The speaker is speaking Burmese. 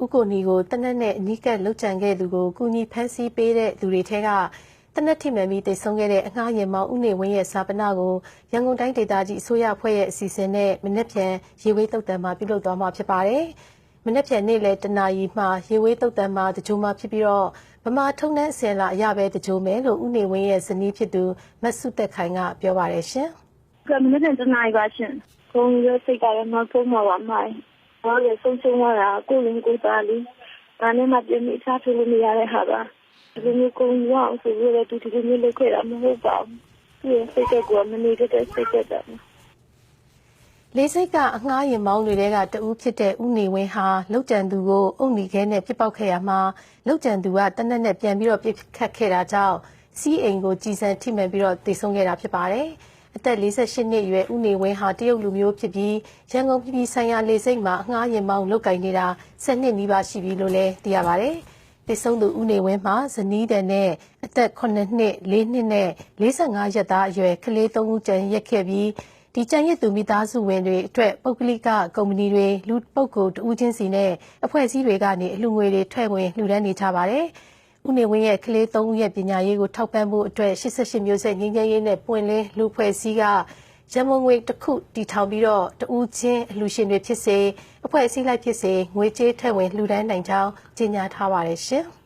ဥကိုနီကိုတနက်နဲ့အနီးကပ်လှုပ်ကြံခဲ့သူကိုကူညီဖမ်းဆီးပေးတဲ့လူတွေထဲကတနက်ထိမှန်ပြီးတိတ်ဆုံးခဲ့တဲ့အငှားရင်မောင်ဦးနေဝင်းရဲ့စာပနာကိုရန်ကုန်တိုင်းဒေသကြီးအစိုးရအဖွဲ့ရဲ့အစီအစဉ်နဲ့မနေ့ပြန်ရေဝေးတုတ်တံမှာပြုလုပ်သွားမှာဖြစ်ပါတယ်။မနေ့ပြန်နေ့လေတနာရီမှာရေဝေးတုတ်တံမှာတကြိုမှာဖြစ်ပြီးတော့ဗမာထုံးတဲ့အစင်လာအရပဲတကြိုမယ်လို့ဦးနေဝင်းရဲ့ဇနီးဖြစ်သူမဆုသက်ခိုင်ကပြောပါတယ်ရှင်။ကမနေ့ပြန်တနာရီပါရှင်။ကိုရစိတ်ကလည်းမဖုံးမှာပါမိုင်း။ဘာလဲဆုံးဆုံးလာတာကိုလင်းကိုသားလေး။ဒါနဲ့မှပြင်းပြီးစားထုတ်လို့မရတဲ့ဟာပါ။ဒီလိုကိုရအောင်ဆိုရတဲ့တူတူမျိုးလုပ်ခဲ့တာမဟုတ်ပါဘူး။ဒီစိတ်ကမနေတဲ့စိတ်ကတည်းကလေးစိတ်ကအငှားရင်မောင်းတွေကတဦးဖြစ်တဲ့ဦးနေဝင်းဟာလောက်ကျန်သူကိုအုပ်နီခဲနဲ့ပြစ်ပေါက်ခဲ့ရမှာလောက်ကျန်သူကတနက်နဲ့ပြန်ပြီးတော့ပြစ်ခတ်ခဲ့တာကြောင့်စီးအိမ်ကိုကြည်စံထိမှန်ပြီးတော့တိတ်ဆုံးခဲ့တာဖြစ်ပါတယ်။အသက်48နှစ်အရွယ်ဦးနေဝင်းဟာတရုတ်လူမျိုးဖြစ်ပြီးရန်ကုန်ပြည်ဆိုင်ရာလေးစိတ်မှာအငှားရင်မောင်းလုတ်ကင်နေတာ10နှစ်နီးပါးရှိပြီလို့လည်းသိရပါတယ်။တိတ်ဆုံးသူဦးနေဝင်းမှာဇနီးတဲ့နဲ့အသက်9နှစ်4နှစ်နဲ့45ရက်သားအရွယ်ကလေး3ဦးကျန်ရက်ခဲ့ပြီးဒီကျန်ရစ်သူမိသားစုဝင်တွေအတွက်ပုဂ္ဂလိကကုမ္ပဏီတွေလူပုဂ္ဂိုလ်တဦးချင်းစီနဲ့အဖွဲ့အစည်းတွေကနေအလှူငွေတွေထည့်ဝင်လှူဒန်းနေကြပါတယ်။ဦးနေဝင်းရဲ့ကလေး3ဦးရဲ့ပညာရေးကိုထောက်ပံ့ဖို့အတွက်88မျိုးဆက်ငင်းငယ်ရေးနဲ့ပွင့်လင်းလူဖွဲ့စည်းကရမုံငွေတစ်ခုတည်ထောင်ပြီးတော့တဦးချင်းအလှူရှင်တွေဖြစ်စေအဖွဲ့အစည်းလိုက်ဖြစ်စေငွေကြေးထည့်ဝင်လှူဒန်းနိုင်ကြောင်းကြေညာထားပါတယ်ရှင်။